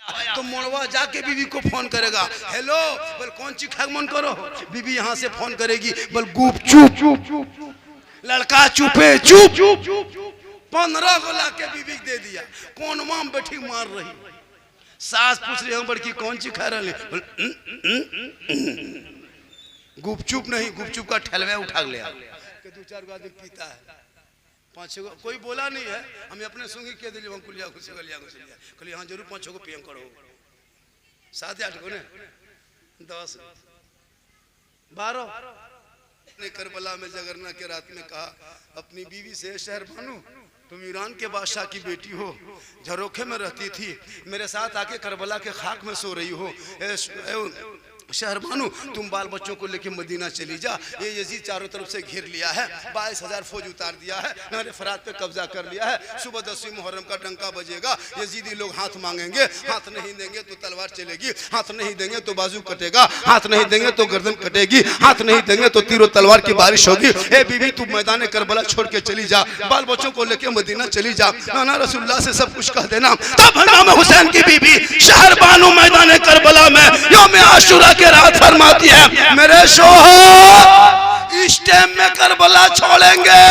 तो मोड़वा जाके बीवी को फोन करेगा, हेलो बोल कौन ची खाग मन करो, बीवी यहाँ से फोन करेगी, बोल गुप चुप, लड़का चुपे चुप, 15 गोला के बीवी दे दिया। कौन माम बैठी मार रही, सास पूछ रही हम बड़की कौन ची खा रही, गुपचुप नहीं, गुपचुप का ठलवे उठा लिया कि 2-4 आदमी पीता है, 5-6 कोई बोला नहीं है, हमें अपने सूंगी कह दिली हम कुलिया घुसलिया कहलिए हाँ जरूर 5-6 को पीएम करो, 7-8 को ने 10 12 ने करबला में जगरना के रात में कहा अपनी बीवी से, शहर बानू तुम ईरान के बादशाह की बेटी हो, झरोखे में रहती थी, मेरे साथ आके करबला के खाक में सो रही हो, शहरबानू तुम बाल बच्चों को लेके मदीना चली जा, ये यजीद चारों तरफ से घेर लिया है, 22,000 फौज उतार दिया है, नहर फरात पे कब्जा कर लिया है, सुबह 10वीं मुहर्रम का डंका बजेगा, यजीदी लोग हाथ मांगेंगे, हाथ नहीं देंगे तो तलवार चलेगी, हाथ नहीं देंगे तो बाजू कटेगा, हाथ नहीं देंगे तो गर्दन कटेगी, हाथ नहीं देंगे तो तीरों तलवार की बारिश होगी। ए बीवी तुम मैदान करबला छोड़ के चली जा, बाल बच्चों को लेके मदीना चली जा, नाना रसूलुल्लाह से सब कुछ कह देना। तब इमाम हुसैन की बीवी शहरबानू मैदान करबला में यौम आशुरा के रात फरमाती है, मेरे शोहर इस टाइम में करबला छोड़ेंगे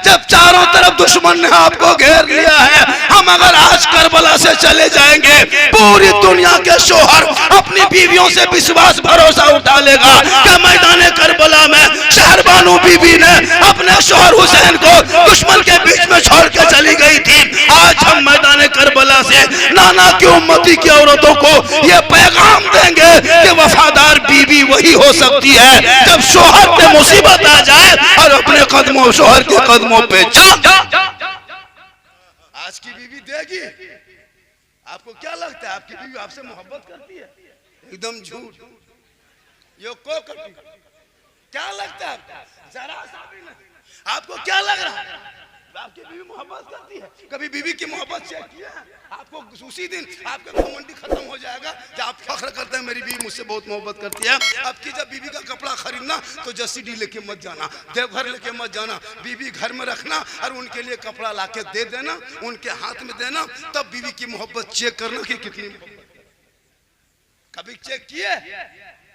जब चारों तरफ दुश्मन ने आपको घेर लिया है, हम अगर आज करबला से चले जाएंगे पूरी दुनिया के शोहर अपनी बीवियों से विश्वास भरोसा उठा लेगा कि मैदान करबला में शहरबानू बीवी ने अपने शोहर हुसैन को दुश्मन के बीच में छोड़ के चली गई थी। आज हम मैदान करबला से नाना की उम्मती की औरतों को ये पैगाम देंगे कि वफादार बीवी वही हो सकती है जब शोहर पे मुसीबत आ जाए और अपने कदमों शोहर के कदमों पे चल। आज की बीवी देगी, आपको क्या लगता है आपकी बीवी आपसे मोहब्बत करती है? एकदम झूठ, ये को करती, क्या लगता है जरा सा भी नहीं। आपको क्या लग रहा है आपकी बीवी मोहब्बत करती है? कभी बीवी की मोहब्बत चेक किया है? आपको उसी दिन आपका घमंडी खत्म हो जाएगा जब आप फख्र करते हैं मेरी बीवी मुझसे बहुत मोहब्बत करती है। अब की जब बीवी का कपड़ा खरीदना तो जसीडी लेके मत जाना, देवघर लेके मत जाना, बीवी घर में रखना और उनके लिए कपड़ा लाके दे देना, उनके हाथ में देना, तब बीवी की मोहब्बत चेक करना कि कितनी मोहब्बत। कभी चेक किए?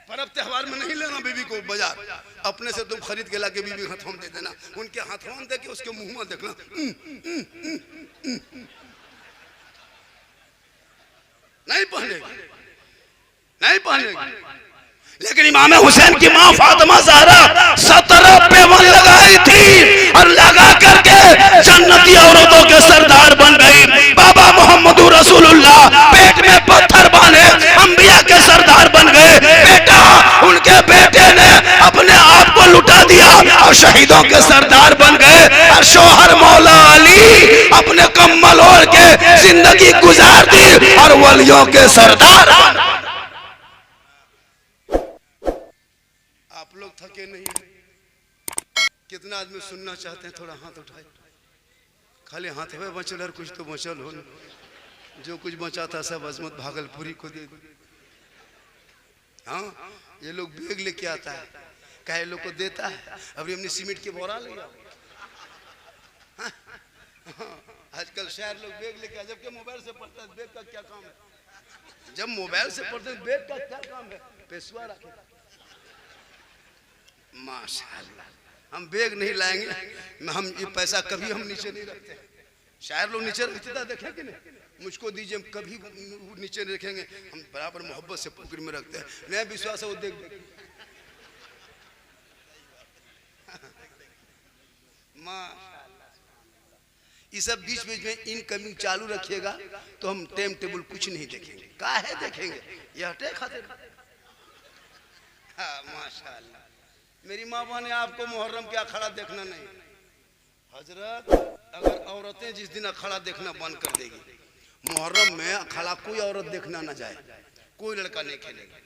पर्व त्योहार में नहीं लेना बीवी को बाजार, अपने से तुम खरीद के लाके बीवी हाथों में दे देना, उनके हाथों में दे के उसके मुंह में देखना, नहीं पहनेगी, नहीं पहनेगी। लेकिन इमाम हुसैन की मां फातिमा ज़हरा 17 पेवन लगाई थी और लगा करके जन्नती औरतों के सरदार बन गई। बाबा मोहम्मद रसूलुल्लाह पेट में पत्थर बांधे अंबिया के सरदार बन गए। बेटा उनके बेटे ने अपने आप को लुटा दिया और शहीदों के सरदार बन गए। और शोहर मौला अली अपने कम्बल ओढ़ के जिंदगी गुजार दी और वलियों के सरदार। आप लोग थके नहीं? कितना आदमी सुनना चाहते हैं? थोड़ा हाथ उठाए, खाली हाथ में बचल और कुछ तो बचल हो, जो कुछ बचा था सब अजमत भागलपुरी को दे। हाँ ये लोग बैग लेके आता है, कहे लोग को देता है, अभी हमने सीमेंट के बोरा लिया। हाँ? आजकल शहर लोग बैग लेके, जबकि मोबाइल से पढ़ता है बैग का क्या काम है? जब मोबाइल से पढ़ते हैं बैग का क्या काम है? पेशवा रखे। माशाअल्लाह, हम बैग नहीं लाएंगे, हम ये पैसा कभी हम नीचे नहीं रखते। शायर लोग नीचे रखते था, देखे कि नहीं? मुझको दीजिए, कभी नीचे नहीं रखेंगे, हम बराबर मोहब्बत से पकड़ में रखते हैं। नया विश्वास है वो देख देख। माशाअल्लाह, ये सब बीच बीच में इनकमिंग चालू रखिएगा तो हम टाइम टेबल कुछ नहीं देखेंगे। काहे देखेंगे? ये हटे खाते। हाँ माशाअल्लाह, मेरी माँ ने आपको मुहर्रम के अखाड़ा देखना नहीं। हजरत अगर औरतें जिस दिन अखाड़ा देखना बंद कर देगी, मुहर्रम में अखाड़ा कोई औरत देखना ना जाए, कोई लड़का नहीं खेलेगा।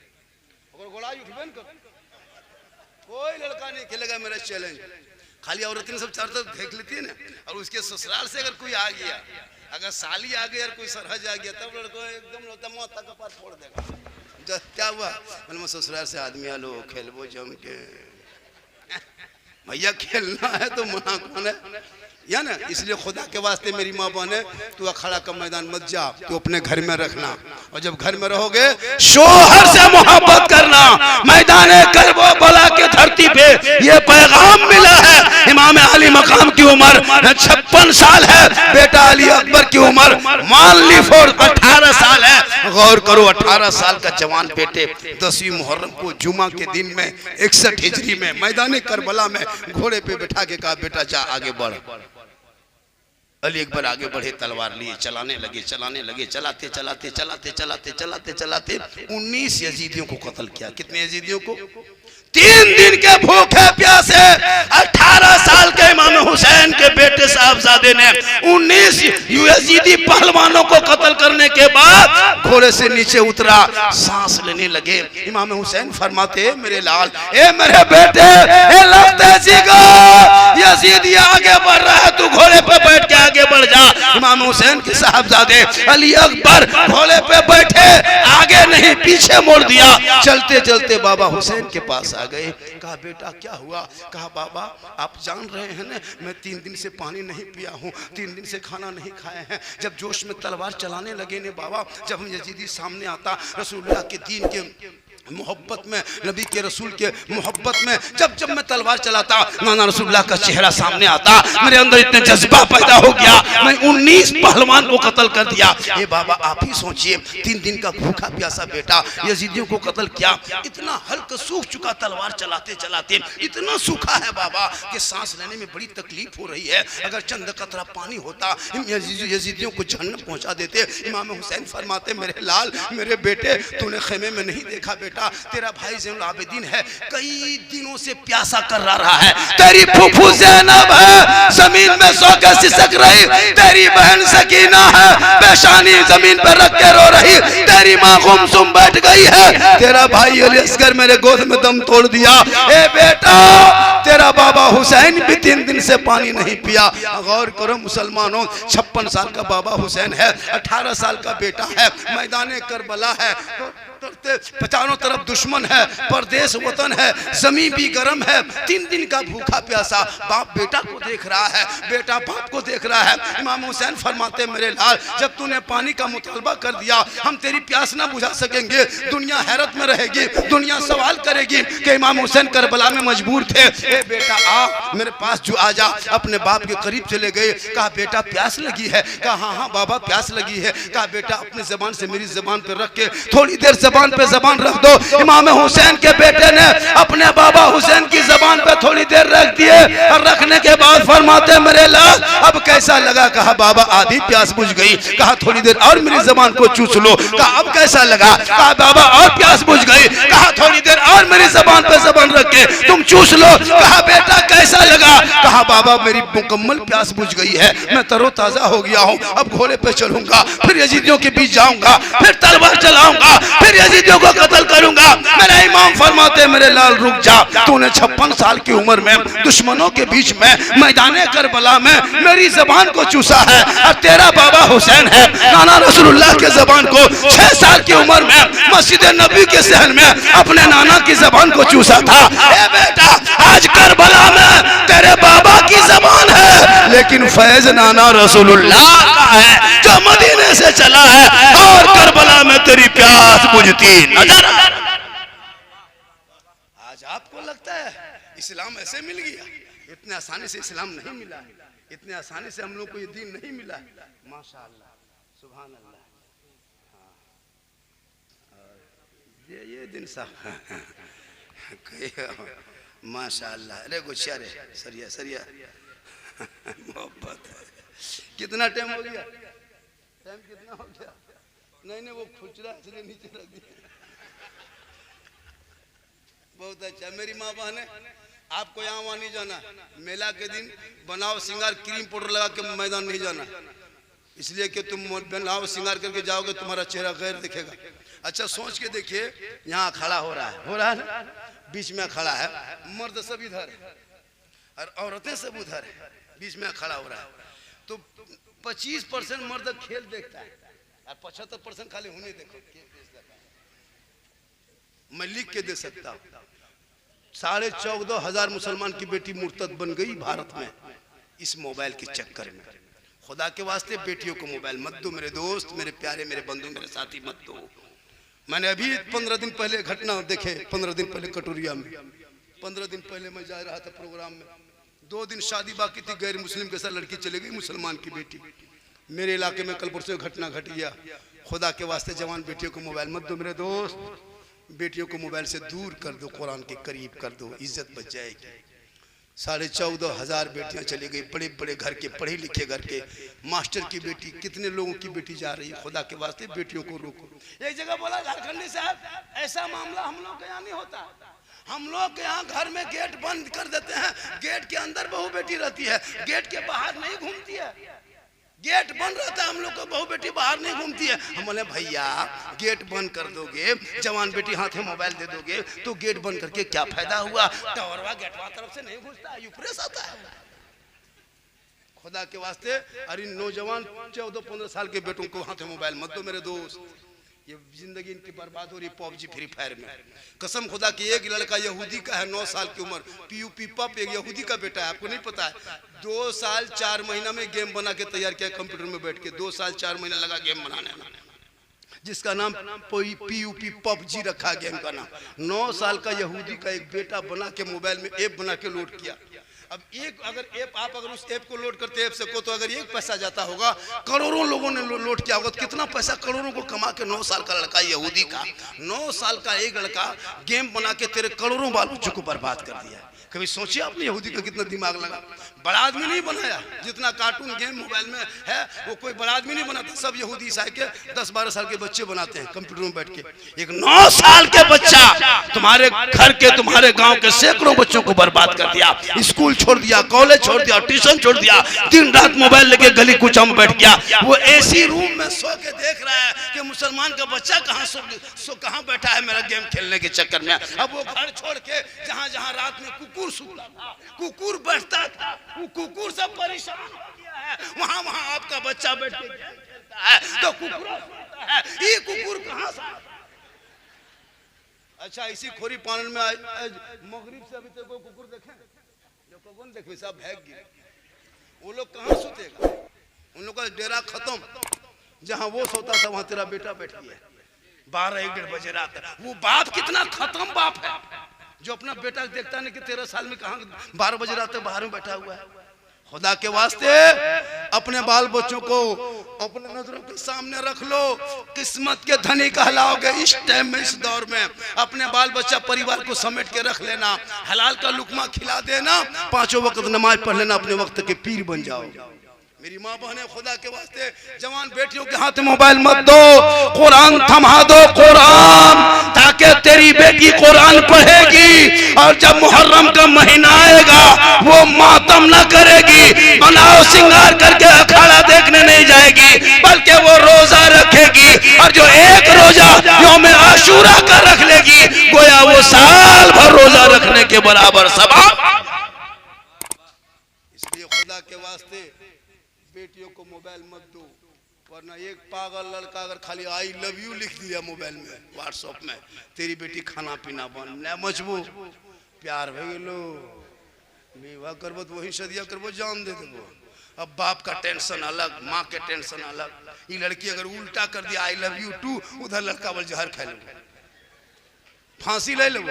अगर गोलाई उठबे कर, कोई लड़का नहीं खेलेगा। मेरा चैलेंज, खाली औरतें सब चारों तरफ देख लेती है ना, और उसके ससुराल से अगर कोई आ गया, अगर साली आ गई और कोई सरहज आ गया, तब लड़को एकदम लगता है मौत का पार फोड़ देगा। क्या हुआ? ससुराल से आदमी आलो खेलबो जम के। भैया खेलना है तो मना कौन है, या ना। इसलिए खुदा के वास्ते मेरी माँ बहने, तू अखाड़ा का मैदान मत जा, तू अपने घर में रखना। और जब घर में रहोगे शोहर से मोहब्बत करना। मैदान करबो बला के धरती पे ये पैगाम मिला है। इमाम अली मकाम की उम्र 56 साल है, बेटा अली अकबर की उम्र मान ली 18 साल है। गौर करो, 18 साल का जवान बेटे 10वीं मुहर्रम को जुमा के दिन में 61 हिजरी में मैदान करबला में घोड़े पे बैठा के कहा बेटा जा आगे बढ़। अली अकबर आगे बढ़े, तलवार लिए चलाने लगे, चलाते चलाते चलाते चलाते चलाते चलाते 19 यजीदियों को कत्ल किया। कितने यजीदियों को? 3 दिन के भूखे प्यासे 18 साल के इमाम हुसैन के बेटे साहबजादे ने 19 यजीदी पहलवानों को कत्ल करने के बाद घोड़े से नीचे उतरा, सांस लेने लगे। इमाम हुसैन फरमाते मेरे लाल, ए मेरे बेटे, ए लगते जिगर, यजीदी आगे बढ़ रहा है, तू घोड़े पे बैठ के आगे बढ़ जा। इमाम हुसैन के साहबजादे अली अकबर घोड़े पे बैठे, आगे नहीं पीछे मोड़ दिया। चलते चलते बाबा हुसैन के पास आ गए। कहा बेटा क्या हुआ? कहा बाबा आप जान रहे हैं ना, मैं 3 दिन से पानी नहीं पिया हूँ, 3 दिन से खाना नहीं खाए हैं। जब जोश में तलवार चलाने लगे ने बाबा, जब हम यजीदी सामने आता, रसूलुल्लाह के दीन के मोहब्बत में, नबी के रसूल के मोहब्बत में जब जब मैं तलवार चलाता, नाना रसूलुल्लाह का चेहरा सामने आता, मेरे अंदर इतने जज्बा पैदा हो गया, मैं 19 पहलवान को कत्ल कर दिया। ये बाबा आप ही सोचिए, 3 दिन का भूखा प्यासा बेटा यजीदियों को कत्ल किया। इतना हल्का सूख चुका, तलवार चलाते चलाते इतना सूखा है बाबा कि सांस लेने में बड़ी तकलीफ हो रही है। अगर चंद कतरा पानी होता यजीदियों को जहन्नम पहुंचा देते। इमाम हुसैन फरमाते मेरे लाल, मेरे बेटे, तूने खेमे में नहीं देखा बेटा, तेरा भाई ज़ैनुल आबिदीन है, कई दिनों से प्यासा कर रहा है। तेरी फूफू ज़ैनब है, जमीन में सो के सिसक रही। तेरी बहन सकीना है, पेशानी जमीन पर रख के रो रही। तेरी माँ गुमसुम बैठ गई है। तेरा भाई अली असगर मेरे गोद में दम तोड़ दिया। ए बेटा, तेरा बाबा हुसैन भी 3 दिन से पानी नहीं पिया। गौर करो मुसलमानों, 56 साल का बाबा हुसैन है, 18 साल का बेटा है, मैदान करबला है, चारों तरफ दुश्मन है, परदेश वतन है, जमीन भी गर्म है, 3 दिन का भूखा प्यासा। बाप बेटा को देख रहा है, बेटा बाप को देख रहा है। इमाम हुसैन फरमाते मेरे लाल, जब तूने पानी का मुतालबा कर दिया, हम तेरी प्यास ना बुझा सकेंगे। दुनिया हैरत में रहेगी, दुनिया सवाल करेगी कि इमाम हुसैन करबला में मजबूर थे। ए बेटा आ मेरे पास जो आ जा। अपने बाप के करीब चले गए। कहा बेटा प्यास लगी है? कहा हाँ हाँ बाबा प्यास लगी है। कहा बेटा अपनी जबान से मेरी जबान पे रख के थोड़ी देर जबान पे जबान रख दो। इमाम हुसैन के बेटे ने अपने बाबा हुसैन की जबान पे थोड़ी देर रख दिए और रखने के बाद फरमाते मेरे लाल अब कैसा लगा? कहा बाबा आधी प्यास बुझ गई। कहा थोड़ी देर और मेरी जबान को चूस लो। कहा अब कैसा लगा? कहा बाबा और प्यास बुझ गई। कहा थोड़ी देर और मेरी जबान पे जबान रख के तुम चूस लो। कहा बेटा कैसा लगा? कहा बाबा मेरी मुकम्मल प्यास बुझ गई है, मैं तरोताजा हो गया हूँ, अब घोड़े पे चलूंगा, फिर यजीदियों के बीच जाऊंगा, फिर तलवार चलाऊंगा, फिर यजीदियों को कत्ल करूंगा। मेरा इमाम फरमाते मेरे लाल रुक जा, तूने 56 साल की उम्र में दुश्मनों के बीच में मैदान करबला में मेरी जबान को चूसा है और तेरा बाबा हुसैन है नाना रसूलुल्लाह के जबान को 6 साल की उम्र में मस्जिद नबी के सहन में अपने नाना की जबान को चूसा था। ए बेटा आज करबला में तेरे बाबा की जबान है, लेकिन फैज नाना रसूलुल्लाह का है जो मदीने से चला है और करबला में तेरी प्यास बुझती नजर। आज आपको लगता है इस्लाम ऐसे मिल गया? इतने आसानी से इस्लाम नहीं मिला, इतने आसानी से हम लोग को ये दीन नहीं मिला। माशाअल्लाह, सुभान अल्लाह। ये दिन सा माशाअल्लाह। अरे गुच्छा रे सरिया सरिया मोहब्बत है। कितना टाइम हो गया? टाइम कितना हो गया? नहीं वो खुचरा इसलिए नीचे रख दिया। बहुत अच्छा। मेरी माँ बहन है, आपको यहाँ वहाँ नहीं जाना। मेला के दिन बनाओ सिंगार, क्रीम पाउडर लगा के मैदान नहीं जाना, इसलिए कि तुम बनाओ सिंगार करके जाओगे तुम्हारा चेहरा गैर दिखेगा। अच्छा सोच के देखिए, यहाँ खड़ा हो रहा है ना, बीच में खड़ा है, मर्द सब इधर और औरतें सब उधर है, बीच में खड़ा हो रहा है। तो 25% मर्द खेल देखता है और 75% खाली होने देखो। मैं लिख के दे सकता हूँ, 14,500 मुसलमान की बेटी मुर्तद बन गई भारत में इस मोबाइल के चक्कर में। खुदा के वास्ते बेटियों को मोबाइल मत दो मेरे दोस्त, मेरे प्यारे, मेरे बंधु, मेरे साथी, मत दो। मैंने अभी 15 दिन पहले घटना देखे, 15 दिन पहले कटोरिया में, 15 दिन पहले मैं जा रहा था प्रोग्राम में, 2 दिन शादी बाकी थी, गैर मुस्लिम के साथ लड़की चली गई, मुसलमान की बेटी। मेरे इलाके में कल परसों घटना घट गया। खुदा के वास्ते जवान बेटियों को मोबाइल मत दो मेरे दोस्त, बेटियों को मोबाइल से दूर कर दो, कुरान के करीब कर दो, इज्जत बच जाएगी। 14,500 बेटियां चली गई, बड़े बड़े घर के, पढ़े लिखे घर के, मास्टर की बेटी, कितने लोगों की बेटी जा रही है। खुदा के वास्ते बेटियों को रोको। एक जगह बोला झारखंडी साहब, ऐसा मामला हम लोग के यहाँ नहीं होता। हम लोग के यहाँ घर में गेट बंद कर देते हैं, गेट के अंदर बहू बेटी रहती है, गेट के बाहर नहीं घूमती है। गेट बंद रहता है, हम लोग को बहू बेटी बाहर नहीं घूमती है। हम बोले भैया गेट बंद कर दोगे, जवान बेटी हाथ में मोबाइल दे दोगे तो गेट बंद करके क्या फायदा हुआ? टावरवा गेटवा तरफ से नहीं घुसता, यूप्रेस आता है। खुदा के वास्ते अरे नौजवान 14-15 साल के बेटों को हाथ में मोबाइल मत दो मेरे दोस्त। ये जिंदगी इनकी बर्बाद हो रही पबजी फ्री फायर में। कसम खुदा की, एक लड़का यहूदी का है, 9 साल की उम्र, पीयूपी पप, एक यहूदी का बेटा है, आपको नहीं पता है। 2 साल 4 महीना में गेम बना के तैयार किया कंप्यूटर में बैठ के, 2 साल 4 महीना लगा गेम बनाने में, जिसका नाम पीयूपी पबजी रखा गेम का नाम। 9 साल का यहूदी का एक बेटा बना के मोबाइल में ऐप बना के लोड किया। अब एक अगर ऐप आप अगर उस ऐप को लोड करते ऐप से को, तो अगर एक पैसा जाता होगा, करोड़ों लोगों ने लोड किया होगा, तो कितना पैसा करोड़ों को कमा के 9 साल का लड़का, यहूदी का 9 साल का एक लड़का गेम बना के तेरे करोड़ों बाल बच्चों को बर्बाद कर दिया। कभी सोचिए आपने यहूदी का कितना दिमाग लगा? बड़ा आदमी नहीं बनाया, जितना कार्टून गेम मोबाइल में है वो कोई बड़ा आदमी नहीं बनाता, सब यहूदी ईसाई के 10-12 साल के बच्चे बनाते हैं कंप्यूटर में बैठ के। एक 9 साल के बच्चा तुम्हारे घर के, तुम्हारे गांव के सैकड़ों बच्चों को बर्बाद कर दिया। स्कूल छोड़ दिया, कॉलेज छोड़ दिया, ट्यूशन छोड़ दिया, दिन रात मोबाइल लेके गली कूचा में बैठ गया। वो एसी रूम में सो के देख रहा है कि मुसलमान का बच्चा कहाँ बैठा है मेरा गेम खेलने के चक्कर में। अब वो घर छोड़ के जहाँ जहाँ रात में कुकुर सुनता था, कुकुर बैठता था, वो कुकुर सब परेशान हो गया है। वहाँ आपका बच्चा बैठ के गेम खेलता है तो कुकुर सुनता है, ये कुकुर कहाँ से? अच्छा, इसी खोरी पालन में मगरिब से अभी तक वो कुकुर देखे कौन देखे? सब भाग गए। वो लोग कहाँ सोतेगा? उन लोग का डेरा खत्म। जहाँ वो सोता था वहाँ तेरा बेटा बैठ गया 12-1 बजे रात। वो बाप कितना खत्म बाप है जो अपना बेटा देखता नहीं कि 13 साल में कहाँ 12 बजे रात बाहर में बैठा हुआ है। खुदा के वास्ते अपने बाल बच्चों को अपने नजरों के सामने रख लो। किस्मत के धनी कहलाओगे इस टाइम में, इस दौर में। अपने बाल बच्चा परिवार को समेट के रख लेना, हलाल का लुकमा खिला देना, 5 वक्त नमाज पढ़ लेना, अपने वक्त के पीर बन जाओ। मेरी माँ बहने, खुदा के वास्ते जवान बेटियों के हाथ में मोबाइल मत दो, कुरान थमा दो, कुरान, ताकि तेरी बेटी कुरान पढ़ेगी और जब मुहर्रम का महीना आएगा वो मातम न करेगी, बनाओ सिंगार करके अखाड़ा देखने नहीं जाएगी, बल्कि वो रोजा रखेगी। और जो एक रोजा यौम आशूरा का रख लेगी, गोया वो साल भर रोजा रखने के बराबर सवाब। इसलिए खुदा के वास्ते बेटियों को मोबाइल मत दो, वरना एक पागल लड़का अगर खाली आई लव यू लिख दिया मोबाइल में, व्हाट्सएप में, तेरी बेटी खाना पीना बंद, न मजबू प्यार भे लो, विवाह करबो तो वही सदिया करबो, जान दे देबो। अब बाप का टेंशन अलग, माँ के टेंशन अलग। ये लड़की अगर उल्टा कर दिया आई लव यू टू, उधर लड़का बोल जहर खा लो, फांसी ले लो।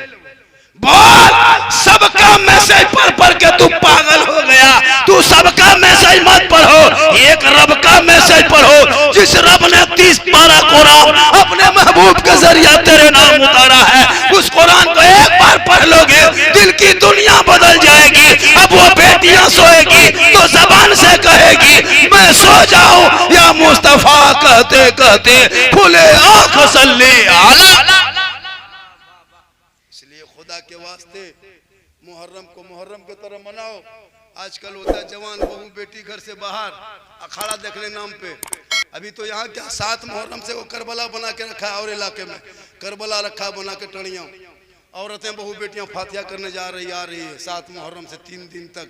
बोल, सबका मैसेज पढ़ के तू पागल हो गया। तू सबका मैसेज मत पढ़ो, एक रब का मैसेज पढ़ो, जिस रब ने 30 पारा कुरान अपने महबूब के जरिए तेरे नाम उतारा है। उस कुरान को एक बार पढ़ लोगे, दिल की दुनिया बदल जाएगी। अब वो बेटियां सोएगी तो जबान से कहेगी मैं सो जाऊं या मुस्तफा, कहते कहते खुले आंख सल्ली आला। के वास्ते मुहर्रम को मुहर्रम की तरह मनाओ। आजकल होता है जवान बहू बेटी घर से बाहर अखाड़ा देखने नाम पे। अभी तो यहाँ क्या 7 मुहर्रम से वो करबला बना के रखा है, और इलाके में करबला रखा बना के टणिया। औरतें बहू बेटियां फातिहा करने आ रही है 7 मुहर्रम से 3 दिन तक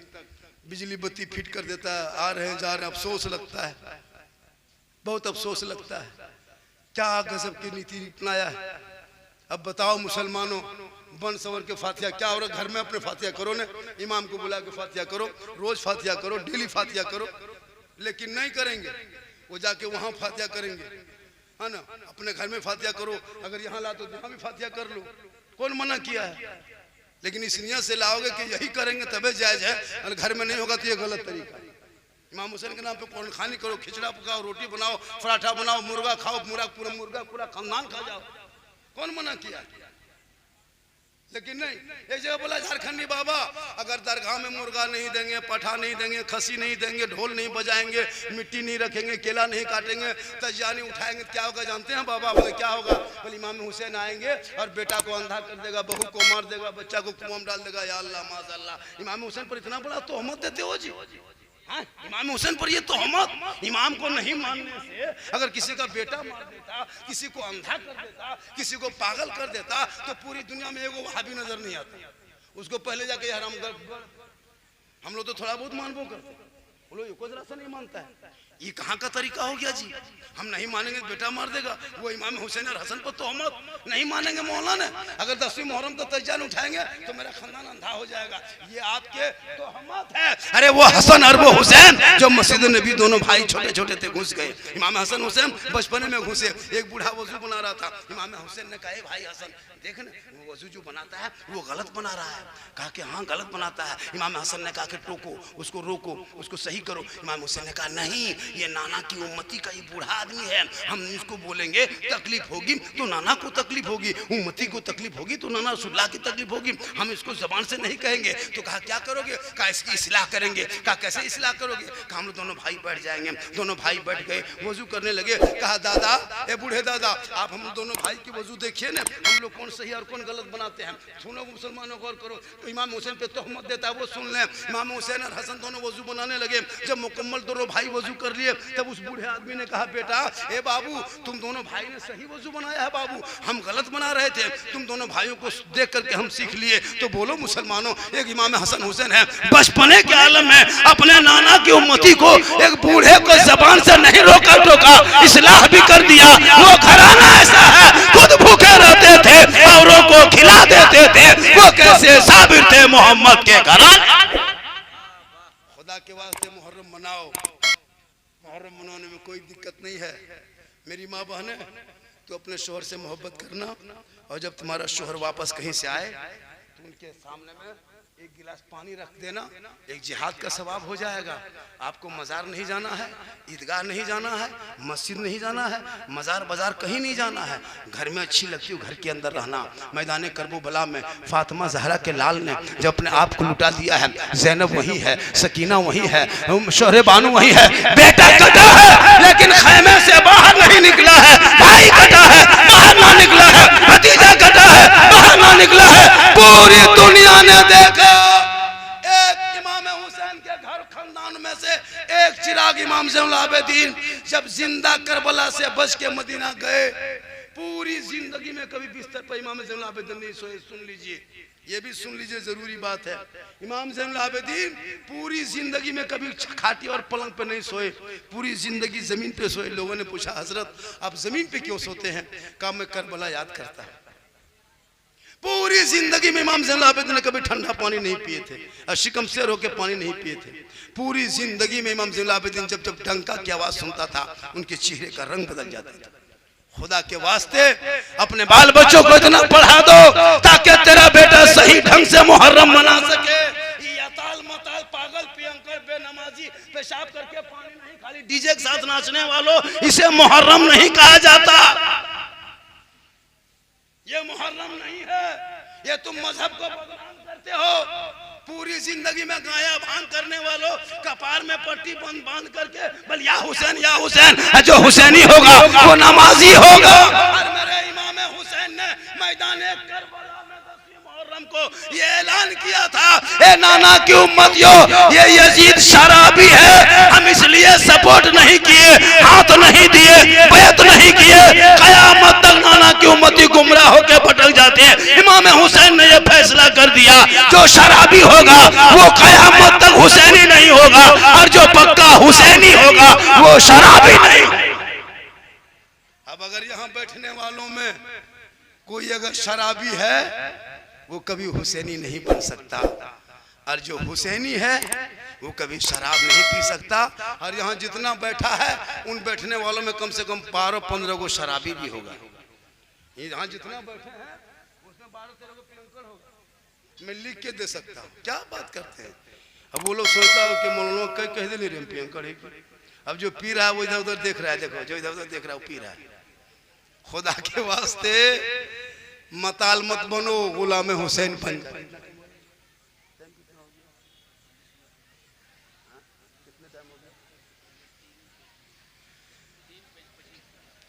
बिजली बत्ती फिट कर देता है, आ रहे हैं जा रहे हैं। अफसोस लगता है, बहुत अफसोस लगता है। क्या गजब की नीति अपनाया है। अब बताओ मुसलमानों, बन सवर के फातिहा क्या हो रहा, घर में अपने फातिहा करो ने, इमाम को बुला के फातिहा करो, रोज फातिहा करो, डेली फातिहा करो, लेकिन नहीं करेंगे। वो जाके वहां फातिहा करेंगे, है ना। अपने घर में फातिहा करो, अगर यहाँ ला तो यहाँ भी फातिहा कर लो, कौन मना किया है। लेकिन इस नियत से लाओगे कि यही करेंगे तबे जायज है, और घर में नहीं होगा तो ये गलत तरीका है। इमाम हुसैन के नाम पे कौन खानी करो, खिचड़ा पकाओ, रोटी बनाओ, पराठा बनाओ, मुर्गा खाओ, पूरा खानदान खा जाओ, कौन मना किया। लेकिन नहीं, एक जगह बोला झारखंडी बाबा अगर दरगाह में मुर्गा नहीं देंगे, पठा नहीं देंगे, खसी नहीं देंगे, ढोल नहीं बजाएंगे, मिट्टी नहीं रखेंगे, केला नहीं काटेंगे, तजिया नहीं उठाएंगे, क्या होगा जानते हैं बाबा? बोले क्या होगा? बोले इमाम हुसैन आएंगे और बेटा को अंधा कर देगा, बहू को मार देगा, बच्चा को कुआं में डाल देगा। या अल्लाह माज़अल्लाह, इमाम हुसैन पर इतना बड़ा तोहमत देते हो जी। इमाम हुसैन पर ये तोहमत। इमाम को नहीं मानने से अगर किसी का बेटा मार देता, किसी को अंधा कर देता, किसी को पागल कर देता, तो पूरी दुनिया में एगो वहाबी नजर नहीं आता। उसको पहले जाके हराम कर, हम लोग तो थोड़ा बहुत मानबो करते, वो लोग एको जरा सा नहीं मानता है। ये कहाँ का तरीका हो गया जी? हम नहीं मानेंगे बेटा मार देगा, वो इमाम हुसैन और हसन पर तोहमत नहीं मानेंगे। मौलाना अगर 10वीं मुहर्रम का तजियान उठाएंगे तो मेरा खानदान अंधा हो जाएगा, ये आपके तोहमत है। अरे वो हसन और वो हुसैन जो मस्जिद नबी, दोनों भाई छोटे छोटे थे, घुस गए। इमाम हसन हुसैन बचपने में घुसे, एक बूढ़ा वजू बना रहा था, इमाम हुसैन ने कहा भाई हसन देख ना वो वजू जो बनाता है वो गलत बना रहा है। कहा कि हाँ गलत बनाता है। इमाम हसन ने कहा कि टोको उसको, रोको उसको, सही करो। इमाम हुसैन ने कहा नहीं, ये नाना की उम्मती का ये बूढ़ा आदमी है, हम इसको बोलेंगे तकलीफ होगी तो नाना को तकलीफ होगी, उम्मती को तकलीफ होगी तो नाना रसूलुल्लाह की तकलीफ होगी, हम इसको जबान से नहीं कहेंगे। तो कहा क्या करोगे? कहा इसकी इस्लाह करेंगे। कहा कैसे इस्लाह करोगे? कहा हम लोग दोनों भाई बैठ जाएंगे। दोनों भाई बैठ गए, वजू करने लगे। कहा दादा, ए बूढ़े दादा, आप हम दोनों भाई की वजू देखिए ना, हम लोग कौन सही और कौन गलत बनाते हैं। सुनो मुसलमानों, गौर करो। तो इमाम हुसैन पे तोहमत देता है वो सुन लें। इमाम हुसैन और हसन दोनों वजू बनाने लगे। जब मुकम्मल दोनों भाई वजू कर लिए तब उस बूढ़े आदमी ने कहा बेटा, ए बाबू तुम दोनों भाई ने सही वजू बनाया है बाबू, हम गलत बना रहे थे, तुम दोनों भाइयों को देख करके हम सीख लिए। तो बोलो मुसलमानों, एक इमाम हसन हुसैन है, बचपने के आलम में अपने नाना की उम्मती को एक बूढ़े को जबान से नहीं रोका टोका, इस्लाह भी कर दिया। वो घराना ऐसा है, खुद भूखे रहते थे, औरों को खिला देते थे, वो कैसे साबिर थे मोहम्मद के घराने। खुदा के वास्ते मुहर्रम मनाओ, मुहर्रम मनाने में कोई दिक्कत नहीं है। मेरी माँ बहने, तो अपने शोहर से मोहब्बत करना, और जब तुम्हारा शोहर वापस कहीं से आए तो उनके सामने में एक गिलास पानी रख देना, एक जिहाद का सवाब हो जाएगा। आपको मज़ार नहीं जाना है, ईदगाह नहीं जाना है, मस्जिद नहीं जाना है, मज़ार बाजार कहीं नहीं जाना है। घर में अच्छी लगती हो घर के अंदर रहना। मैदान करबला में फातिमा ज़हरा के लाल ने जब अपने आप को लुटा दिया है, ज़ैनब वही है, सकीना वही है, शोहरे बानू वही है, बेटा कटा है लेकिन खैमे से बाहर नहीं निकला है, भाई कटा है बाहर ना निकला है, भतीजा कटा है बाहर ना निकला है। पूरी दुनिया ने देखा एक इमाम हुसैन के घर खानदान में से एक चिराग इमाम ज़ैनुल आबिदीन जब जिंदा करबला से बच के मदीना गए, पूरी जिंदगी में कभी बिस्तर पर इमाम ज़ैनुल आबिदीन नहीं सोए। सुन लीजिए, ये भी सुन लीजिए, जरूरी बात है। इमाम ज़ैनुल आबिदीन पूरी जिंदगी में कभी खाटी और पलंग पे नहीं सोए, पूरी जिंदगी जमीन पे सोए। लोगों ने पूछा हजरत आप जमीन पे क्यों सोते हैं? कहा मैं करबला याद करता हूं। पूरी जिंदगी में इमाम ज़ैनुल आबिदीन ने कभी ठंडा पानी नहीं पिए थे और शिकम शेर होकर पानी नहीं पिए थे। पूरी जिंदगी में इमाम ज़ैनुल आबिदीन जब जब डंका की आवाज सुनता था उनके चेहरे का रंग बदल जाता था। खुदा के वास्ते अपने बाल बच्चों को इतना पढ़ा दो ताकि तेरा बेटा सही ढंग से मुहर्रम मना सके। यताल मताल पागल पियंकर बेनमाजी पेशाब करके पानी नहीं, खाली डीजे के साथ नाचने वालों, इसे मुहर्रम नहीं कहा जाता। ये मुहर्रम नहीं है, ये तुम मजहब को बदनाम करते हो। पूरी जिंदगी में गाया भान करने वालों, कपार में पट्टी बांध करके बल या हुसैन, जो हुसैनी होगा वो नमाजी होगा। और मेरे इमाम हुसैन ने मैदान करबला में 10वीं मुहर्रम को ये ऐलान किया था, ए नाना की उम्मतियों, ये यजीद शराबी है, हम इसलिए सपोर्ट नहीं किए, हाथ नहीं दिए, बैत नहीं किए, कयामत तक नाना की उम्मती गुमराह होकर भटक जाते हैं। इमाम हुसैन ने यह फैसला कर दिया, जो शराबी होगा वो कयामत तक हुसैनी नहीं होगा, और जो पक्का हुसैनी होगा वो शराबी नहीं। अब अगर यहाँ बैठने वालों में कोई अगर शराबी है वो कभी हुसैनी नहीं बन सकता, और जो हुसैनी है वो कभी शराब नहीं पी सकता। और यहाँ जितना बैठा है उन बैठने वालों में कम से कम 12-15 को शराबी भी होगा। यहाँ जितना बैठे हैं उसमें 12-13 को पियंकड़ होगा। मैं लिख के दे सकता हूँ। क्या बात करते हैं। अब वो लोग सोचता हो कि मौलाना कह दे नहीं रहे पियंकड़ है। अब जो पी रहा है वो इधर उधर देख रहा है। देखो जो इधर उधर देख रहा है वो पी रहा है। खुदा के वास्ते मताल मत बनो, गुलाम हुसैन बन जाए।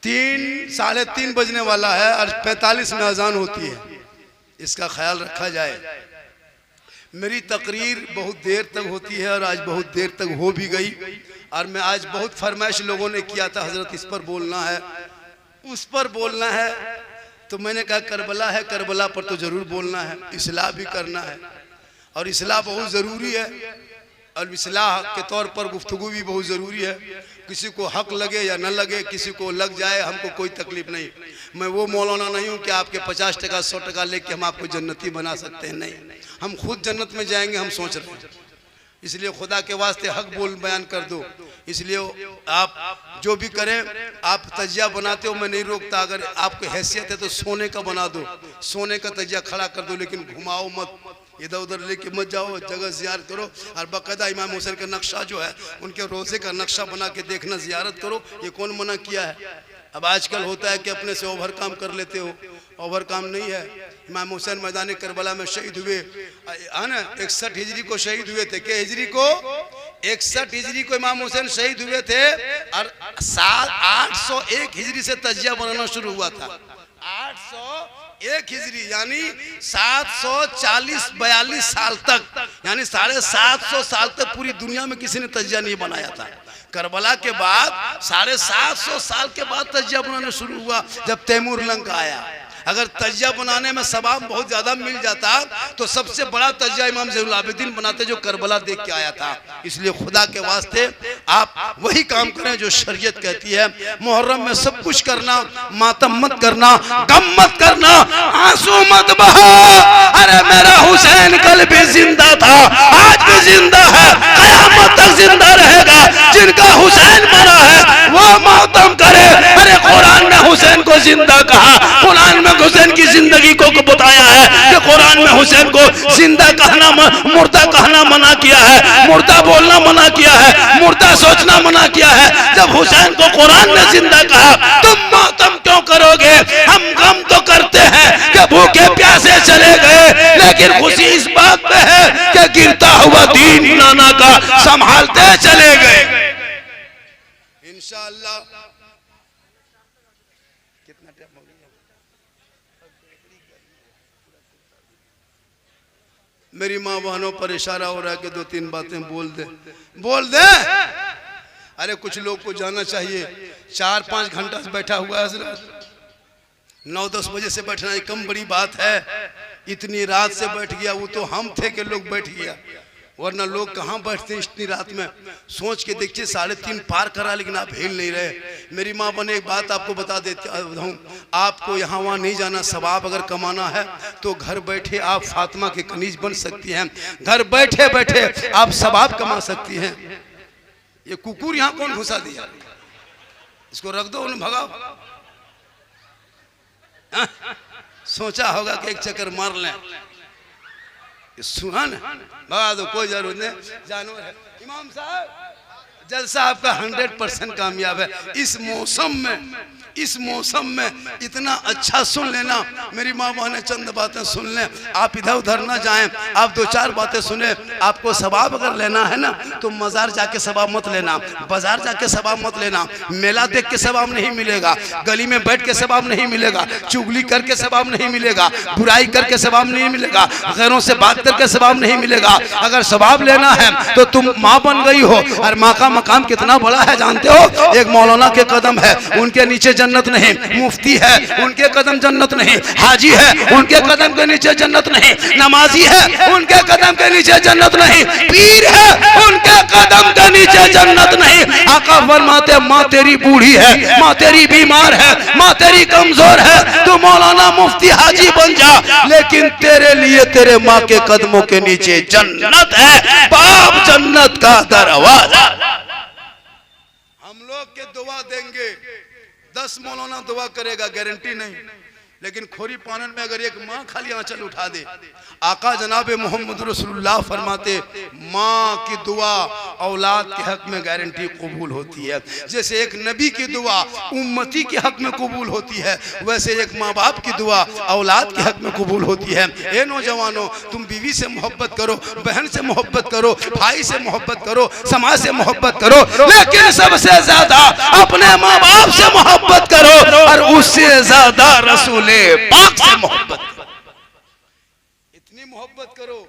3-3:30 बजने वाला है और 45 में अजान होती है। इसका ख्याल रखा जाए। मेरी तकरीर बहुत देर तक होती है और आज बहुत देर तक हो भी गई। और मैं आज बहुत फरमाइश लोगों ने किया था, हजरत इस पर बोलना है उस पर बोलना है, तो मैंने कहा करबला है, करबला पर तो जरूर बोलना है। इस्लाह भी करना है और इस्लाह बहुत ज़रूरी है और इस्लाह के तौर पर गुफ्तगू भी बहुत ज़रूरी है। किसी को हक लगे या न लगे, किसी को लग जाए, हमको कोई तकलीफ नहीं। मैं वो मौलाना नहीं हूँ कि आपके 50 टका 100 टका लेके हम आपको जन्नती बना सकते हैं। नहीं, हम खुद जन्नत में जाएंगे, हम सोच रहे हैं। इसलिए खुदा के वास्ते हक बोल बयान कर दो। इसलिए आप जो भी करें, आप तजिया बनाते हो मैं नहीं रोकता। अगर आपको हैसियत है तो सोने का बना दो, सोने का तजिया खड़ा कर दो, लेकिन घुमाओ मत, इधर उधर लेके मत जाओ। जगह ज़ियारत करो और बाकायदा इमाम हुसैन का नक्शा जो है उनके रोज़े का नक्शा बना के देखना, ज़ियारत करो। ये कौन मना किया है। अब आजकल होता है कि अपने से ओवर काम कर लेते हो, ओवर काम नहीं है। इमाम हुसैन मैदान करबला में शहीद हुए है ना, 61 हिजरी को शहीद हुए थे। के हिजरी को 61 हिजरी को इमाम हुसैन शहीद हुए थे और साल 801 हिजरी से तजिया बनाना शुरू हुआ था। 801 हिजरी यानी 740-42 साल तक, यानी 750 साल तक पूरी दुनिया में किसी ने तजिया नहीं बनाया था। करबला के बाद 750 साल के बाद तजिया बनाना शुरू हुआ जब तैमूर लंग आया। अगर तजिया बनाने में सवाब बहुत ज्यादा मिल जाता तो सबसे बड़ा तजिया इमाम ज़ैनुल आबिदीन बनाते जो करबला देख के आया था। इसलिए खुदा के वास्ते आप वही काम करें जो शरीयत कहती है। मुहर्रम में सब कुछ करना, मातम मत करना, गम मत करना, आंसू मत बहा। अरे मेरा हुसैन कल भी जिंदा था, आज भी जिंदा है, क़यामत तक जिंदा रहेगा। जिनका हुसैन मरा है वो मातम करे। अरे कुरान ने हुसैन को जिंदा कहा, कुरान में हुसैन की जिंदगी को बताया है कि कुरान में हुसैन को जिंदा कहना, मुर्दा कहना मना किया है, मुर्दा बोलना मना किया है, मुर्दा सोचना मना किया है। जब हुसैन को कुरान ने जिंदा कहा तुम मातम क्यों करोगे। हम गम तो करते हैं कि भूखे प्यासे चले गए, लेकिन खुशी इस बात में है कि गिरता हुआ दीन नाना का संभालते चले गए। इंशाअल्लाह कितना टाइम हो गया। मेरी माँ बहनों पर इशारा हो रहा है कि 2-3 बातें बोल दे। अरे कुछ लोग को जाना चाहिए। 4-5 घंटा से बैठा हुआ है हजरत। 9-10 बजे से बैठना कम बड़ी बात है। इतनी रात से बैठ गया, वो तो हम थे कि लोग बैठ गया, वरना लोग कहाँ बैठते इतनी रात में। सोच के देखिए 3:30 पार करा, लेकिन आप हिल नहीं रहे। मेरी माँ बने एक बात आपको बता देता हूँ, आपको यहाँ वहाँ नहीं जाना। सवाब अगर कमाना है तो घर बैठे आप फातिमा के कनीज बन सकती हैं। घर बैठे बैठे आप सवाब कमा सकती हैं। ये कुकुर यहाँ कौन घुसा दिया, इसको रख दो, उन्हें भगाओ। सोचा होगा कि एक चक्कर मार लें, सुना ना, भगा दो, कोई जरूरत नहीं, जानवर है। इमाम साहब जलसा आपका 100% कामयाब है। इस मौसम में इतना अच्छा सुन लेना। मेरी माँ बहने चंद बातें सुन लें, आप इधर उधर ना जाएं, आप 2-4 बातें सुने। आपको सवाब अगर लेना है ना तो मज़ार जाके सवाब मत लेना, बाजार जाके सवाब मत लेना, मेला देख के सवाब नहीं मिलेगा, गली में बैठ के सवाब नहीं मिलेगा, चुगली करके सवाब नहीं मिलेगा, बुराई करके सवाब नहीं मिलेगा, गैरों से बात करके सवाब नहीं मिलेगा। अगर सवाब लेना है तो तुम माँ बन गई हो, और माँ का मकाम कितना बड़ा है जानते हो। एक मौलाना के कदम है, उनके नीचे जन्नत नहीं, मुफ्ती है उनके कदम जन्नत नहीं, हाजी है उनके कदम के नीचे जन्नत नहीं, नमाजी है उनके कदम के नीचे जन्नत नहीं, पीर है उनके कदम के नीचे जन्नत नहीं। आका फरमाते माँ तेरी बूढ़ी है, माँ तेरी बीमार है, माँ तेरी कमजोर है, तू मौलाना मुफ्ती हाजी बन जा, लेकिन तेरे लिए तेरे माँ के कदमों के नीचे जन्नत है, बाप जन्नत का दरवाजा। हम लोग के दुआ देंगे 10 मौलाना दुआ करेगा, गारंटी नहीं, लेकिन खोरी पानन में अगर एक माँ खाली आंचल उठा दे, आका जनाब मोहम्मद रसूलुल्लाह फरमाते माँ की दुआ औलाद के हक में गारंटी कबूल होती है। जैसे एक नबी की दुआ उम्मती के हक में कबूल होती है, वैसे एक माँ बाप की दुआ औलाद के हक में कबूल होती है। ए नौजवानों, तुम बीवी से मोहब्बत करो, बहन से मोहब्बत करो, भाई से मोहब्बत करो, समाज से मोहब्बत करो, लेकिन सबसे ज्यादा अपने माँ बाप से मोहब्बत करो, और उससे ज्यादा रसूल पाक से मोहब्बत, इतनी मोहब्बत करो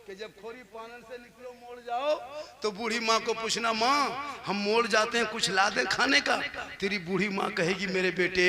कि जब खोरी पानन से निकलो मोड़ जाओ तो बूढ़ी माँ को पूछना, माँ हम मोड़ जाते हैं कुछ ला दें खाने का। तेरी बूढ़ी माँ कहेगी मेरे बेटे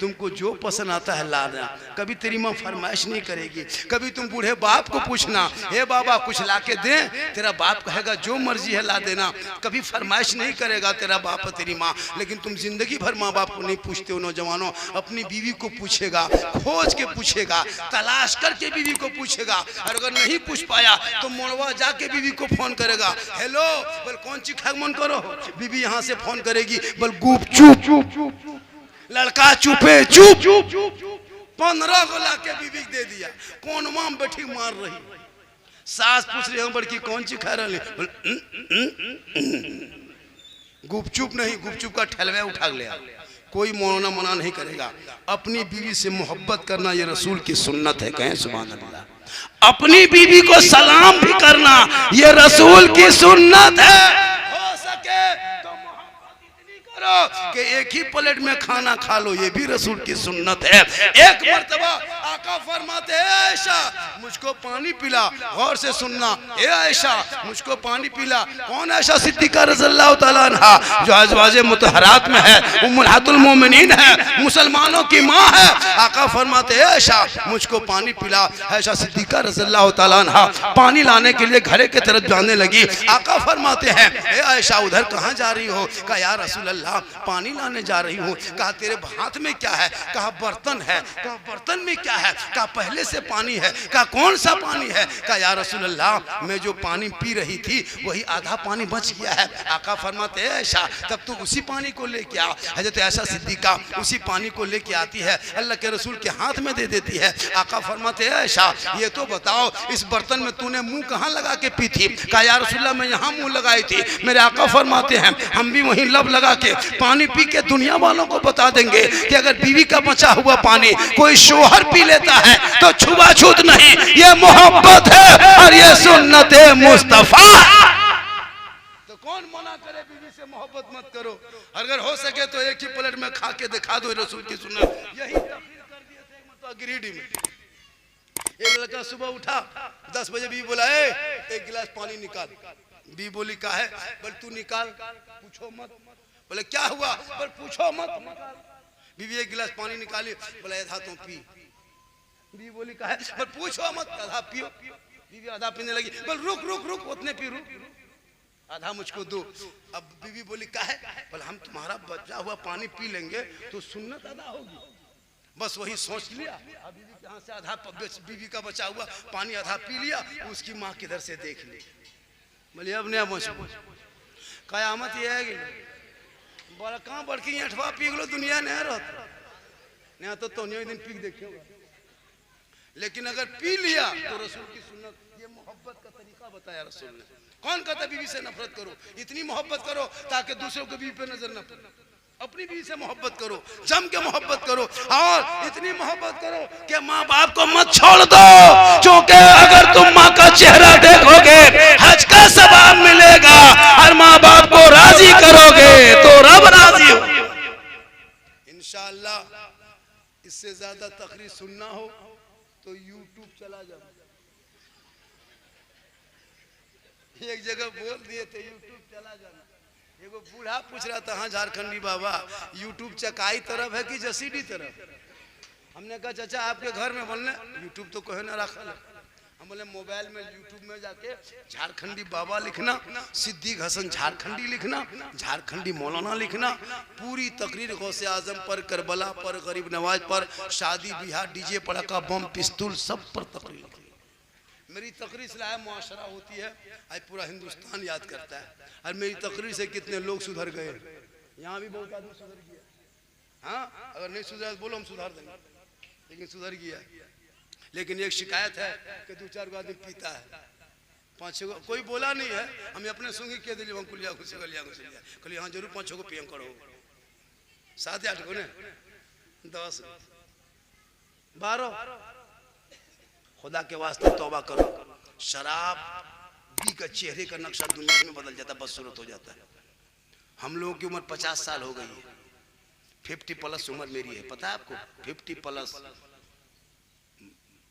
तुमको जो पसंद आता है ला देना। कभी तेरी माँ फरमाइश नहीं करेगी। कभी तुम बूढ़े बाप को पूछना, हे बाबा कुछ ला के दें, तेरा बाप कहेगा जो मर्जी है ला देना। कभी फरमाइश नहीं करेगा तेरा बाप तेरी माँ। लेकिन तुम जिंदगी भर माँ बाप को नहीं पूछते हो नौजवानों। अपनी बीवी को पूछेगा, खोज के पूछेगा, तलाश करके बीवी को पूछेगा, और अगर नहीं पूछ पाया तो मोड़वा जाके बीवी को फोन करेगा, हेलो बोल कौन सी खाग मन करो, बीबी यहाँ से फोन करेगी, बोल गुप चुप, लड़का चुपे चुप, 15 को ला के बीबी दे दिया। कौन माम बैठी मार रही, सास पूछ रही हम बड़की कौन सी खा रही, गुपचुप नहीं, गुपचुप का ठलवे उठा लिया। कोई मौलाना मना नहीं करेगा। अपनी बीवी से मोहब्बत करना ये रसूल की सुन्नत है, कहें सुभान अल्लाह। अपनी बीवी को सलाम भी करना ये रसूल की सुन्नत है। हो सके तो मोहब्बत इतनी करो कि एक ही प्लेट में खाना खा लो, ये भी रसूल की सुन्नत है। एक मर्तबा आका फरमाते हैं आयशा मुझको पानी पिला, गौर से सुनना, ए आयशा मुझको पानी पिला। कौन आयशा सिद्दीका रज़ियल्लाहु ताला अन्हा, जो अज़वाजे मुतहरात में है, उम्मुहातुल मोमिनीन है, मुसलमानों की माँ है। आका फरमाते हैं आयशा मुझको पानी पिला। आयशा सिद्दीका रज़ियल्लाहु ताला अन्हा पानी लाने के लिए घरे की तरफ जाने लगी। आका फरमाते हैं ए आयशा उधर कहाँ जा रही हो? कहा या रसूल अल्लाह पानी लाने जा रही हूँ। कहा तेरे हाथ में क्या है? कहा बर्तन है। कहा बर्तन में क्या है? कहा पहले से पानी है। कहा कौन सा पानी है? कहा या रसूल अल्लाह मैं जो पानी पी रही थी वही आधा पानी बच गया है। आका फरमाते हैं ऐशा तब तू उसी पानी को लेके आ। हजरत ऐशा सिद्दीका उसी पानी को लेके आती है, अल्लाह के रसूल के हाथ में दे देती है। आका फरमाते हैं ऐशा ये तो बताओ इस बर्तन में तूने मुंह कहाँ लगा के पी थी? कहा या रसूल अल्लाह मैं यहाँ मुंह लगाई थी। मेरे आका फरमाते हैं हम भी वहीं लब लगा के पानी पी के दुनिया वालों को बता देंगे कि अगर बीवी का बचा हुआ पानी कोई शोहर पी लेता है तो छुआछूत नहीं, ये मोहब्बत है और ये सुन्नत मुस्तफा। तो कौन मना करे बीवी से मोहब्बत मत करो। अगर हो सके तो एक ही प्लेट में खा के दिखा दो रसूल की सुन्नत। यही तकरीर कर दिए थे मतलब गिरिडीह में। एक लड़का सुबह उठा 10 बजे, बीवी बोला एक गिलास पानी निकाल। बीवी बोली का है? बोल तू निकाल, पूछो मत। बोले क्या हुआ? बोल पूछो मत। बीवी एक गिलास पानी निकाली, बोला आधा तो पी। बीवी बोली का है? बोल पूछो मत, आधा पियो। बीवी आधा पीने लगी, बोल रुक रुक रुक उतने पी, रुक आधा मुझको दो। अब बीवी बोली का है? बोल हम तुम्हारा बचा हुआ पानी पी लेंगे तो सुन्नत अदा होगी। बस वही सोच लिया। अब बीवी के हाथ से आधा बीवी का बचा हुआ पानी आधा पी लिया। उसकी माँ किधर से देख ली। बोले अब नया कयामत ये है कि बड़ा कहाँ बड़की अठवा पी लो दुनिया नहीं रहता नहीं तो एक दिन पी देखियो। लेकिन अगर पी लिया तो रसूल की सुन्नत ये मोहब्बत का तरीका बताया रसूल ने। कौन कहता बीवी से नफरत करो? इतनी मोहब्बत करो ताकि दूसरों को बीवी पे नजर न पड़े। अपनी बीवी से मोहब्बत करो, जम के मोहब्बत करो, और इतनी मोहब्बत करो कि माँ बाप को मत छोड़ दो। क्योंकि अगर तुम माँ का चेहरा देखोगे हज का सवाब मिलेगा, और माँ बाप को राजी करोगे तो रब राजी हो। इंशाअल्लाह इससे ज्यादा तकरीर सुनना हो तो YouTube चला जाओ। एक जगह बोल दिए थे YouTube चला जाना। एगो बूढ़ा पूछ रहा था, हाँ झारखंडी बाबा यूट्यूब चकाई तरफ है कि जसीडी तरफ? हमने कहा चाचा आपके घर में बोलने यूट्यूब तो कहे ना रखा है। हम बोले मोबाइल में यूट्यूब में जाके झारखंडी बाबा लिखना, सिद्दीक हसन झारखंडी लिखना, झारखंडी मौलाना लिखना, पूरी तकरीर गौसे आजम पर, करबला पर, गरीब नवाज पर, शादी बिहार, डीजे पड़ाका बम पिस्तूल सब पर तकरीर लिखी। मेरी तकरीर से लाया मुआशरा होती है, आज पूरा हिंदुस्तान याद करता है। और मेरी तकरीर से कितने लोग सुधर गए, यहाँ भी बहुत आदमी सुधर गया। हाँ अगर नहीं सुधरा तो बोलो हम सुधार देंगे, लेकिन सुधर गया। लेकिन एक शिकायत है कि 2-4 आदमी पीता है, 5-6 कोई बोला नहीं है, हम अपने सूंगी कह दिली हम कुलिया खुशी गलिया कहलिए हाँ जरूर 5-6 को पीएम करो, 7-8 को ने 10 12। खुदा के वास्ते तौबा करो, शराब पी का चेहरे का नक्शा दुनिया में बदल जाता है, बदसूरत हो जाता है। हम लोगों की उम्र 50 साल हो गई है, 50+ उम्र मेरी है, पता है आपको? 50+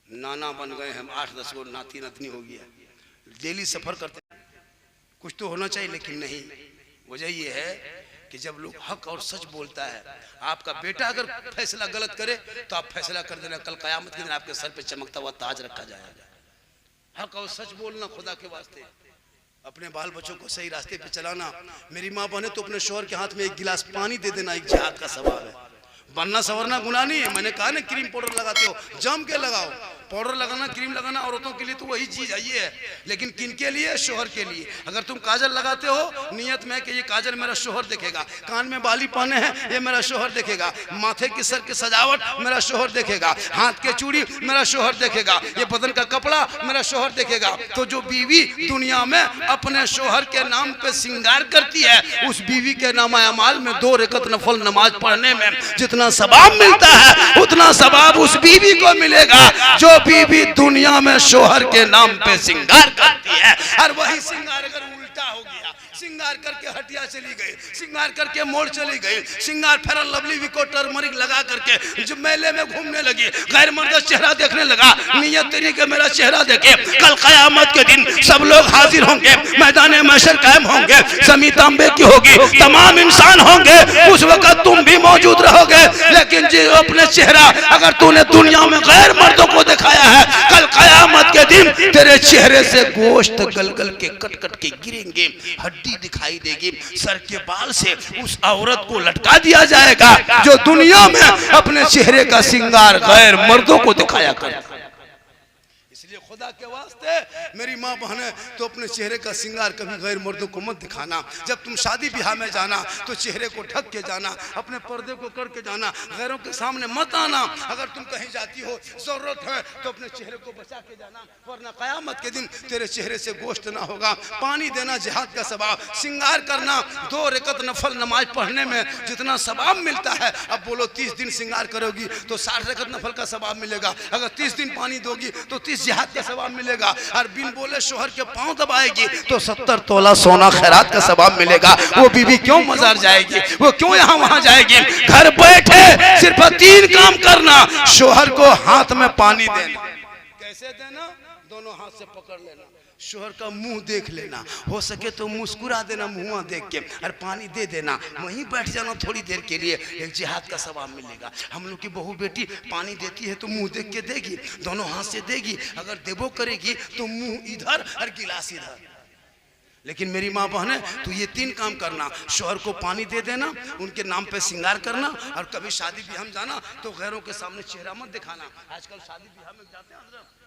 नाना बन गए हम, 8-10 को नाती नतनी हो गया। डेली सफर करते कुछ तो होना चाहिए, लेकिन नहीं। वजह ये है कि जब लोग हक और सच बोलता है, आपका बेटा अगर फैसला गलत करे तो आप फैसला कर देना, कल कयामत के दिन आपके सर पे चमकता हुआ ताज रखा जाएगा। हक और सच बोलना खुदा के वास्ते, अपने बाल बच्चों को सही रास्ते पे चलाना। मेरी माँ बने तो अपने शौहर के हाथ में 1 गिलास पानी दे देना, एक जिहाद का सवाब है। बनना सवरना गुनाह नहीं है। मैंने कहा ना क्रीम पाउडर लगाते हो जम के लगाओ, पाउडर लगाना क्रीम लगाना औरतों के लिए तो वही चीज है ये है, लेकिन किन के लिए? शोहर के लिए। अगर तुम काजल लगाते हो नियत में कि ये काजल मेरा शोहर देखेगा, कान में बाली पहने हैं ये मेरा शोहर देखेगा, माथे की सर की सजावट मेरा शोहर देखेगा, हाथ के चूड़ी मेरा शोहर देखेगा, ये बदन का कपड़ा मेरा शोहर देखेगा। तो जो बीवी दुनिया में अपने शोहर के नाम पे श्रृंगार करती है, उस बीवी के नामा अमाल में 2 रकत नफल नमाज पढ़ने में जितना सवाब मिलता है उतना सवाब उस बीवी को मिलेगा जो बीवी दुनिया में शोहर के नाम पे श्रृंगार करती है। और वही श्रृंगार अगर उल्टा हो गया, श्रृंगार करके हटिया चली गई, श्रृंगार करके मोड़ चली गई, श्रृंगार फेयर लवली विको टर्मरिक लगा करके जब मेले में घूमने लगी, गैर मर्द चेहरा देखने लगा, नियत तेरी के मेरा चेहरा देखे, कल कयामत के दिन सब लोग हाजिर होंगे, मैदान महशर कायम होंगे, ज़मीं तांबे की होगी, तमाम इंसान होंगे, उस वक्त तुम भी मौजूद रहोगे। लेकिन जो अपने चेहरा अगर तूने दुनिया में गैर मर्दों को दिखाया है, कल कयामत के दिन तेरे चेहरे से गोश्त गल गल के कट कट के गिरेंगे, हड्डी दिखाई देगी, सर के बाल से उस औरत को लटका दिया जाएगा जो दुनिया में अपने चेहरे का श्रृंगार गैर मर्दों को दिखाया करता। इसलिए खुदा के वास्ते मेरी माँ बहने तो अपने चेहरे का श्रृंगार कभी गैर मर्दों को मत दिखाना। जब तुम शादी ब्याह में जाना तो चेहरे को ढक के जाना, अपने पर्दे को करके जाना, गैरों के सामने मत आना। अगर तुम कहीं जाती हो जरूरत है तो अपने चेहरे को बचा के जाना, वरना कयामत के दिन तेरे चेहरे से गोश्त ना होगा। पानी देना जिहाद का सवाब, श्रृंगार करना 2 रकत नफल नमाज पढ़ने में जितना सवाब मिलता है, अब बोलो 30 दिन श्रृंगार करोगी तो 60 रकत नफल का सवाब मिलेगा। अगर 30 दिन पानी दोगी तो 30 जिहाद का सवाब मिलेगा। और बिन बोले शोहर के पांव दबाएगी तो 70 तोला सोना खैरात का सवाब मिलेगा। वो बीवी क्यों मजार जाएगी, वो क्यों यहाँ वहां जाएगी? घर बैठे सिर्फ 3 काम करना, शोहर को हाथ में पानी देना। कैसे देना? दोनों हाथ से पकड़ लेना, शोहर का मुंह देख लेना, हो सके तो मुस्कुरा देना मुंह देख के, और पानी दे देना, वहीं बैठ जाना थोड़ी देर के लिए, एक जिहाद का सवाब मिलेगा। हम लोग की बहू बेटी पानी देती है तो मुंह देख के देगी, दोनों हाथ से देगी, अगर देबो करेगी तो मुंह इधर और गिलास इधर। लेकिन मेरी माँ बहने तो ये 3 काम करना, शोहर को पानी दे देना, उनके नाम पे श्रृंगार करना, और कभी शादी ब्याह में जाना तो गैरों के सामने चेहरा मत दिखाना। आजकल शादी ब्याह में जाते हैं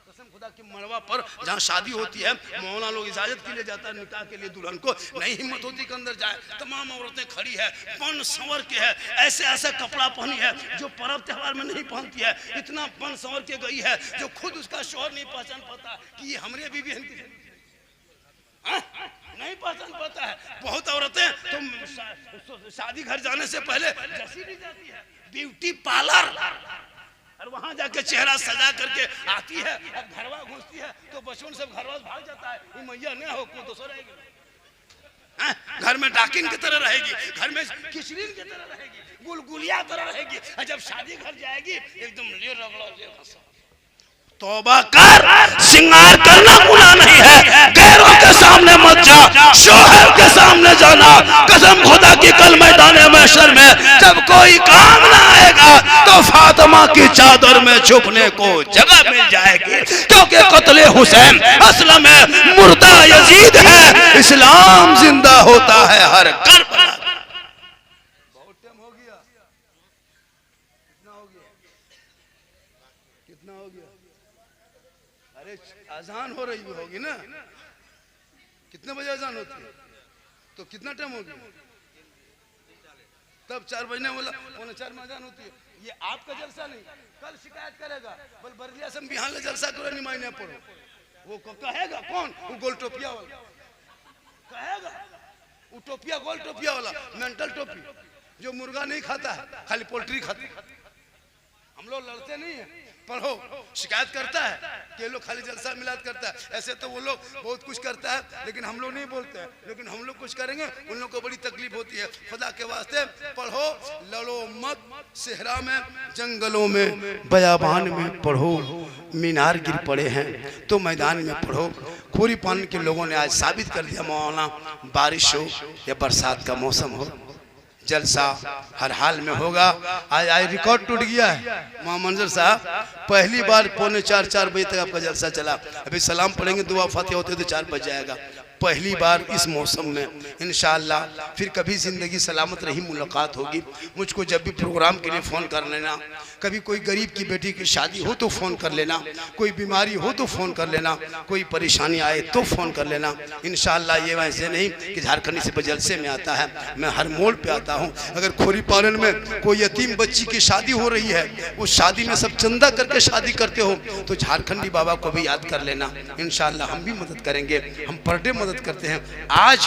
कसम खुदा की मड़वा पर जहाँ शादी होती है, मौलाना लोग इजाजत के लिए जाता है निकाह के लिए, दुल्हन को नहीं हिम्मत होती कि अंदर जाए, तमाम औरतें खड़ी है, बन संवर के है, ऐसे ऐसा कपड़ा पहनी है जो पर्व त्योहार में नहीं पहनती है, इतना बन संवर के गई है जो खुद उसका शोहर नहीं पहचान पाता कि ये हमारे बीवी है, नहीं पहचान पाता है। बहुत औरतें तो शादी घर जाने से पहले जैसी भी जाती है ब्यूटी पार्लर, और वहां जाके चेहरा सजा करके आती है, अब घरवा घुसती है तो बचपन से घरवा भाग जाता है, ये मैया नहीं हो को तो रहेगी, घर में डाकिन की तरह रहेगी, घर में किचरीन की तरह रहेगी, गुलगुलिया तरह रहेगी, और जब शादी घर जाएगी एकदम ले रगड़ा ले हंसा, तौबा कर, सिंगार करना गुनाह नहीं है, गैरों के सामने मत जा, शोहर के सामने जाना। कसम खुदा की कल मैदान महशर में जब कोई काम ना आएगा तो फातिमा की चादर में छुपने को जगह मिल जाएगी, क्योंकि कत्ले हुसैन असल में मुर्दा यजीद है, इस्लाम जिंदा होता है हर करबला। बहुत टाइम हो गया, कितना हो गया? अरे अजान हो रही होगी ना? कितने बजे अजान होती है? तो कितना टाइम हो गया? तब 4 बजने वाला, 4:45 में अजान होती है। ये आपका जलसा नहीं, कल शिकायत करेगा बोल बरलिया से बिहान ले जलसा करो, निमाइने पढ़ो। वो कहेगा कौन? वो गोल टोपिया वाला कहेगा, वो टोपिया गोल टोपिया वाला मेंटल टोपी जो मुर्गा नहीं खाता है, खाली पोल्ट्री खाता है। हम लोग लड़ते नहीं है, पढ़ो। शिकायत करता है कि ये लोग खाली जलसा मिलाद करता है, ऐसे तो वो लोग बहुत कुछ करता है, लेकिन हम लोग नहीं बोलते हैं। लेकिन हम लोग कुछ करेंगे, उन लोग को बड़ी तकलीफ होती है। खुदा के वास्ते पढ़ो, लड़ो मत। सेहरा में, जंगलों में, बयाबान में पढ़ो। मीनार गिर पड़े हैं तो मैदान में पढ़ो। खोरी पान के लोगों ने आज साबित कर दिया, मौलाना बारिश हो या बरसात का मौसम हो, जलसा हर हाल में होगा। आज रिकॉर्ड टूट गया है। मां मंजर साहब पहली बार 3:45-4 बजे तक आपका जलसा चला। अभी सलाम पढ़ेंगे, दुआ फातिहा होते तो 4 बज जाएगा। पहली बार इस मौसम में इंशाअल्लाह फिर कभी ज़िंदगी सलामत रही मुलाकात होगी। मुझको जब भी प्रोग्राम के लिए फ़ोन कर लेना, कभी कोई गरीब की बेटी की शादी हो तो फ़ोन कर लेना, कोई बीमारी हो तो फ़ोन कर लेना, कोई परेशानी आए तो फ़ोन कर लेना। इंशाअल्लाह ये वैसे नहीं कि झारखंड से जलसे में आता है, मैं हर मोड़ पे आता हूँ। अगर खोरी पालन में कोई यतीम बच्ची की शादी हो रही है, उस शादी में सब चंदा करके शादी करते हो तो झारखंडी बाबा को भी याद कर लेना। इंशाअल्लाह हम भी मदद करेंगे, हम पर डे मदद करते हैं। आज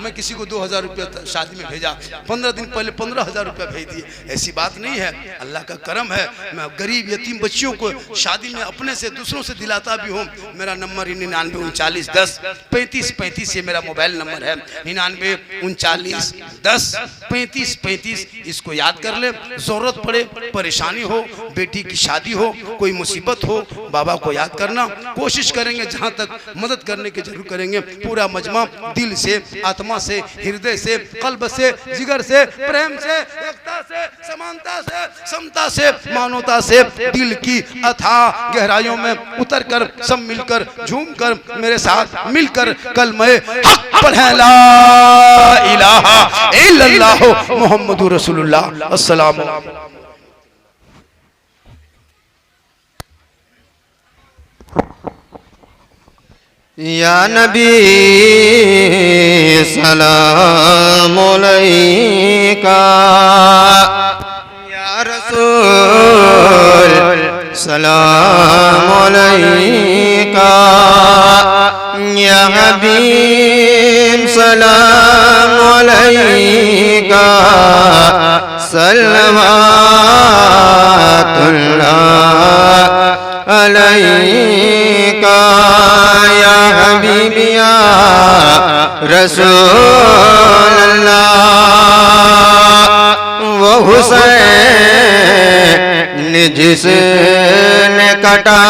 मैं किसी को 2000 रुपया शादी में भेजा, 15 दिन पहले 15,000 रुपया भेज दिए। ऐसी बात नहीं है, अल्लाह का करम है। मैं गरीब यतीम बच्चियों को शादी में अपने से दूसरों से दिलाता भी हूँ। मेरा नंबर 99 39 10 35 35 ये मेरा मोबाइल नंबर है। 99 39 10 35 35 इसको याद कर ले। जरूरत पड़े, परेशानी हो, बेटी की शादी हो, कोई मुसीबत हो, बाबा को याद करना। कोशिश करेंगे जहाँ तक मदद करने की जरूर करेंगे। पूरा मजमा दिल से, आत्मा से, हृदय से, कल्ब से, जिगर से, प्रेम से, एकता से, समानता से, समता से, मानवता से दिल की अथाह गहराइयों में उतर कर सब मिलकर झूम कर मेरे साथ मिलकर कलमे हक पढ़ें, ला इलाहा इल्लल्लाह मुहम्मदुर रसूलुल्लाह। अस्सलाम। या नबी सलाम अलैका, या रसूल सलाम अलैका, या हबीब सलाम अलैका, सल्लवातुल्लाह अलैका, या हबीबी या रसूल अल्लाह। वो हुसैन जिसने कटा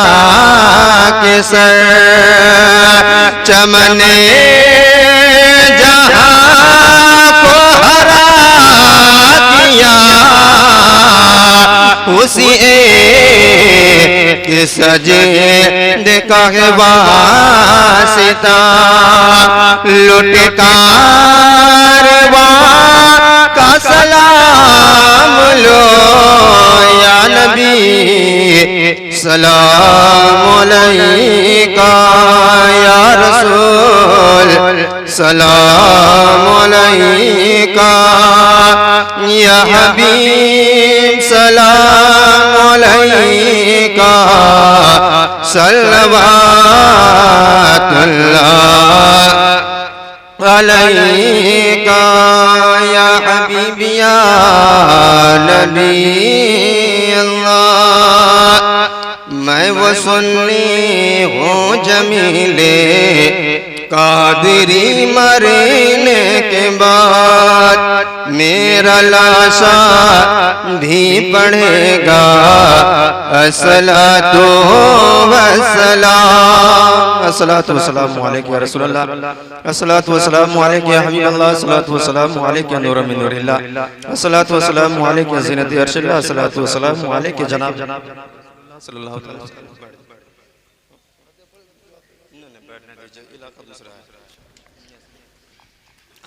के सर, चमने जहां को हरा दिया, उसी एक सजदे का वास्ता लुट कारवां का सलाम लो, या नबी सलाम अलैका, या रसूल सलाम अलैका, या हबीब सलाम अलैका, सल्लवातुल्लाह अलैका, या हबीबी या नबी अल्लाह। मैं वो सुन्नी हूँ जमीले कादरी, मरने के बाद मेरा लाशा भी पड़ेगा अस्सलातु वस्सलाम अस्सलातु वस्सलामु अलैका या रसूलल्लाह अस्सलातु वस्सलामु अलैका या हबीबल्लाह अस्सलातु वस्सलामु अलैका या नूरम मिन नूरिल्लाह अस्सलातु वस्सलामु अलैका या ज़ीनत अर्शिल्लाह अस्सलातु वस्सलामु अलैका जनाब सल्लल्लाहु अलैहि वसल्लम।